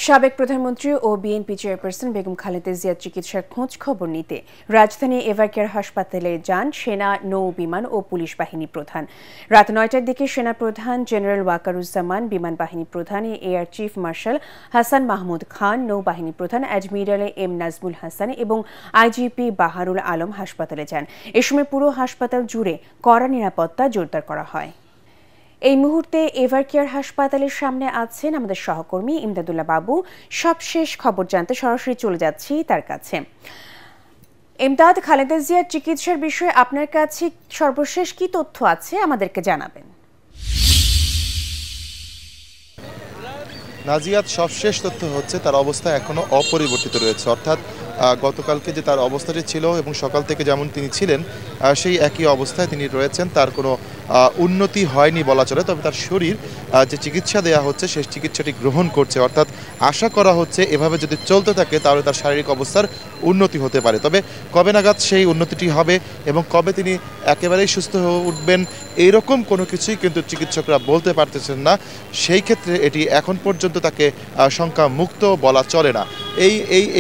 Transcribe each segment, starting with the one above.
সাবেক প্রধানমন্ত্রী ও BNP chairperson Begum Khaleda জিয়ার চিকিৎসার খোঁজ খবর নিতে রাজধানী এভারকেয়ার হাসপাতালে যান সেনা, নৌ, বিমান ও পুলিশ বাহিনী প্রধান। রাত ৯টার দিকে সেনা প্রধান জেনারেল ওয়াকারুজ্জামান, বিমান বাহিনী প্রধান air chief marshal Hasan Mahmud Khan, নৌবাহিনী প্রধান অ্যাডমিরাল এম নাজমুল হাসান এবং আইজিপি বাহারুল আলম হাসপাতালে যান। এ সময় পুরো হাসপাতাল জুড়ে কড়া নিরাপত্তা জোরদার করা হয়। এই মুহূর্তে এভারকেয়ার হাসপাতালের সামনে আছেন আমাদের সহকর্মী ইমদাদুল্লাহ বাবু। সবশেষ খবর জানতে সরাসরি চলে যাচ্ছি তার কাছে। ইমদাদ, খালেদা জিয়ার চিকিৎসার বিষয়ে আপনার কাছে সর্বশেষ কি তথ্য আছে আমাদেরকে জানাবেন। নাজিয়াত, সবশেষ তথ্য হচ্ছে তার অবস্থা এখনো অপরিবর্তিত রয়েছে, অর্থাৎ গতকালকে যে তার অবস্থাটি ছিল এবং সকাল থেকে যেমন তিনি ছিলেন সেই একই অবস্থায় তিনি রয়েছেন। তার কোনো উন্নতি হয়নি বলা চলে, তবে তার শরীর যে চিকিৎসা দেওয়া হচ্ছে সেই চিকিৎসাটি গ্রহণ করছে, অর্থাৎ আশা করা হচ্ছে এভাবে যদি চলতে থাকে তাহলে তার শারীরিক অবস্থার উন্নতি হতে পারে। তবে কবে নাগাদ সেই উন্নতিটি হবে এবং কবে তিনি একেবারেই সুস্থ হয়ে উঠবেন এইরকম কোনো কিছুই কিন্তু চিকিৎসকরা বলতে পারতেছেন না। সেই ক্ষেত্রে এটি এখন পর্যন্ত তাকে শঙ্কা মুক্ত বলা চলে না।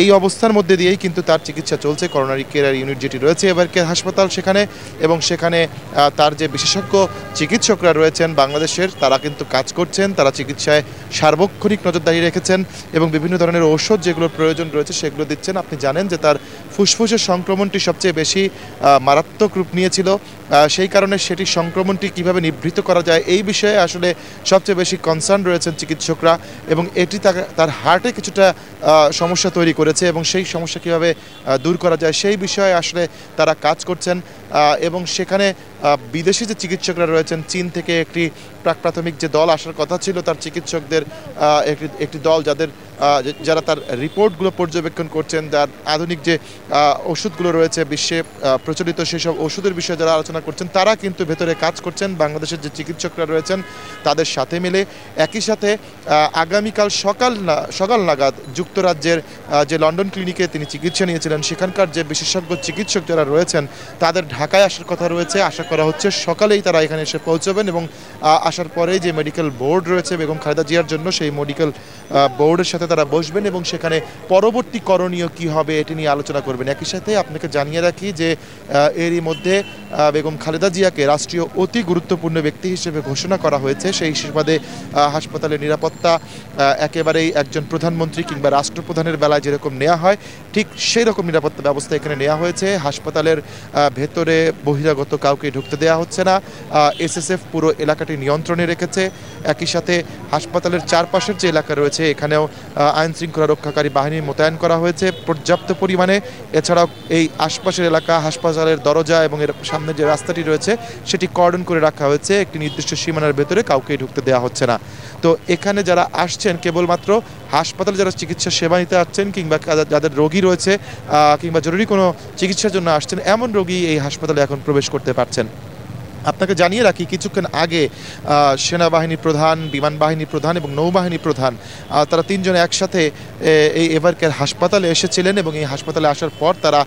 এই অবস্থার মধ্যে দিয়েই কিন্তু তার চিকিৎসা চলছে। করোনারি কেয়ার ইউনিট যেটি রয়েছে এভারকেয়ার হাসপাতাল সেখানে, এবং সেখানে তার যে বিশেষজ্ঞ চিকিৎসকরা রয়েছেন বাংলাদেশের, তারা কিন্তু কাজ করছেন, তারা চিকিৎসায় সার্বক্ষণিক নজরদারি রেখেছেন এবং বিভিন্ন ধরনের ঔষধ যেগুলোর প্রয়োজন রয়েছে সেগুলো দিচ্ছেন। আপনি জানেন যে তার ফুসফুসের সংক্রমণটি সবচেয়ে বেশি মারাত্মক রূপ নিয়েছিল, সেই কারণে সেটি সংক্রমণটি কিভাবে নিবৃত করা যায় এই বিষয়ে আসলে সবচেয়ে বেশি কনসার্ন রয়েছেন চিকিৎসকরা, এবং এটি তার হার্টে কিছুটা সমস্যা তৈরি করেছে এবং সেই সমস্যা কীভাবে দূর করা যায় সেই বিষয়ে আসলে তারা কাজ করছেন। এবং সেখানে বিদেশি যে চিকিৎসকরা রয়েছেন, চীন থেকে একটি প্রাথমিক যে দল আসার কথা ছিল তার চিকিৎসকদের একটি দল যারা তার রিপোর্টগুলো পর্যবেক্ষণ করছেন, যার আধুনিক যে ওষুধগুলো রয়েছে বিশ্বে প্রচলিত সেসব ওষুধের বিষয়ে যারা আলোচনা করছেন, তারা কিন্তু ভেতরে কাজ করছেন বাংলাদেশের যে চিকিৎসকরা রয়েছেন তাদের সাথে মিলে। একই সাথে আগামীকাল সকাল নাগাদ যুক্তরাজ্যের যে লন্ডন ক্লিনিকে তিনি চিকিৎসা নিয়েছিলেন সেখানকার যে বিশেষজ্ঞ চিকিৎসক যারা রয়েছেন তাদের ঢাকায় আসার কথা রয়েছে। আশা করা হচ্ছে সকালেই তারা এখানে এসে পৌঁছবেন এবং আসার পরেই যে মেডিকেল বোর্ড রয়েছে বেগম খালেদা জিয়ার জন্য সেই মেডিকেল বোর্ডের সাথে তারা বসবেন এবং সেখানে পরবর্তী করণীয় কী হবে এটি নিয়ে আলোচনা করবেন। একই সাথে আপনাকে জানিয়ে রাখি যে এরই মধ্যে বেগম খালেদা জিয়াকে রাষ্ট্রীয় অতি গুরুত্বপূর্ণ ব্যক্তি হিসেবে ঘোষণা করা হয়েছে। সেই সুবাদে হাসপাতালের নিরাপত্তা একেবারেই একজন প্রধানমন্ত্রী কিংবা রাষ্ট্রপ্রধানের বেলায় যেরকম নেওয়া হয় ঠিক সেই রকম নিরাপত্তা ব্যবস্থা এখানে নেওয়া হয়েছে। হাসপাতালের ভেতরে বহিরাগত কাউকে ঢুকতে দেওয়া হচ্ছে না। এসএসএফ পুরো এলাকাটি নিয়ন্ত্রণে রেখেছে। একই সাথে হাসপাতালের চারপাশের যে এলাকা রয়েছে এখানেও আইন শৃঙ্খলা রক্ষাকারী বাহিনী মোতায়েন করা হয়েছে পর্যাপ্ত পরিমাণে। এছাড়াও এই আশপাশের এলাকা, হাসপাতালের দরজা এবং এর সামনে যে রাস্তাটি রয়েছে সেটি কর্ডন করে রাখা হয়েছে। একটি নির্দিষ্ট সীমানার ভেতরে কাউকে ঢুকতে দেওয়া হচ্ছে না। তো এখানে যারা আসছেন কেবলমাত্র হাসপাতালে যারা চিকিৎসা সেবা নিতে আসছেন কিংবা যাদের রোগী রয়েছে কিংবা জরুরি কোনো চিকিৎসার জন্য আসছেন এমন রোগী এই হাসপাতালে এখন প্রবেশ করতে পারছেন। আপনাকে জানিয়ে রাখি কিছুক্ষণ আগে সেনাবাহিনী প্রধান, বিমান বাহিনী প্রধান এবং নৌবাহিনী প্রধান তারা তিনজন একসাথে এই এভারকেয়ার হাসপাতালে এসেছিলেন এবং এই হাসপাতালে আসার পর তারা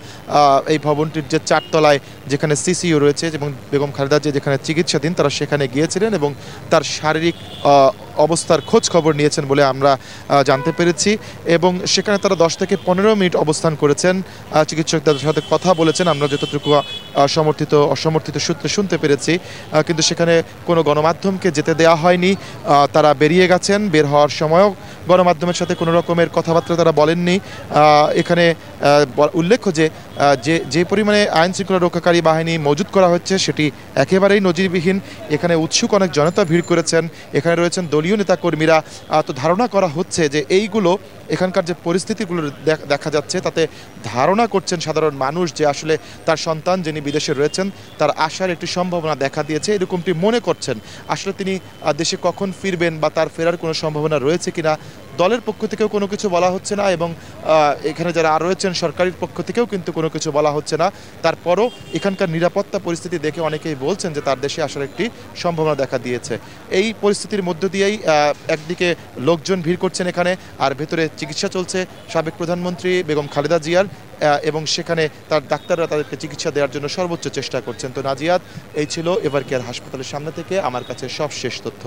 এই ভবনটির যে চারতলায় যেখানে সিসিইউ রয়েছে এবং বেগম খালেদা জিয়া যেখানে চিকিৎসাধীন তারা সেখানে গিয়েছিলেন এবং তার শারীরিক অবস্থার খোঁজ খবর নিয়েছেন বলে আমরা জানতে পেরেছি। এবং সেখানে তারা 10 থেকে 15 মিনিট অবস্থান করেছেন, চিকিৎসকদের সাথে কথা বলেছেন আমরা যতটুকু অসমর্থিত সূত্রে শুনতে পেরেছি। কিন্তু সেখানে কোনো গণমাধ্যমকে যেতে দেওয়া হয়নি, তারা বেরিয়ে গেছেন। বের হওয়ার সময়ও গণমাধ্যমের সাথে কোনো রকমের কথাবার্তা তারা বলেননি। এখানে উল্লেখ্য যে পরিমাণে আইন শৃঙ্খলা রক্ষাকারী বাহিনী মজুত করা হচ্ছে সেটি একেবারেই নজিরবিহীন। এখানে উৎসুক অনেক জনতা ভিড় করেছেন, এখানে রয়েছেন দলীয় নেতাকর্মীরা। তো ধারণা করা হচ্ছে যে এইগুলো এখানকার যে পরিস্থিতিগুলো দেখা যাচ্ছে তাতে ধারণা করছেন সাধারণ মানুষ যে আসলে তার সন্তান যিনি বিদেশে রয়েছেন তার আসার একটি সম্ভাবনা দেখা দিয়েছে, এরকমটি মনে করছেন। আসলে তিনি দেশে কখন ফিরবেন বা তার ফেরার কোনো সম্ভাবনা রয়েছে কিনা দলের পক্ষ থেকেও কোনো কিছু বলা হচ্ছে না এবং এখানে যারা আর রয়েছেন সরকারের পক্ষ থেকেও কিন্তু কোনো কিছু বলা হচ্ছে না। তারপরও এখানকার নিরাপত্তা পরিস্থিতি দেখে অনেকেই বলছেন যে তার দেশে আসার একটি সম্ভাবনা দেখা দিয়েছে। এই পরিস্থিতির মধ্য দিয়েই একদিকে লোকজন ভিড় করছেন এখানে, আর ভেতরে চিকিৎসা চলছে সাবেক প্রধানমন্ত্রী বেগম খালেদা জিয়ার, এবং সেখানে তার ডাক্তাররা তাদেরকে চিকিৎসা দেওয়ার জন্য সর্বোচ্চ চেষ্টা করছেন। তো নাজিয়াত, এই ছিল এভারকেয়ার হাসপাতালের সামনে থেকে আমার কাছে সবশেষ তথ্য।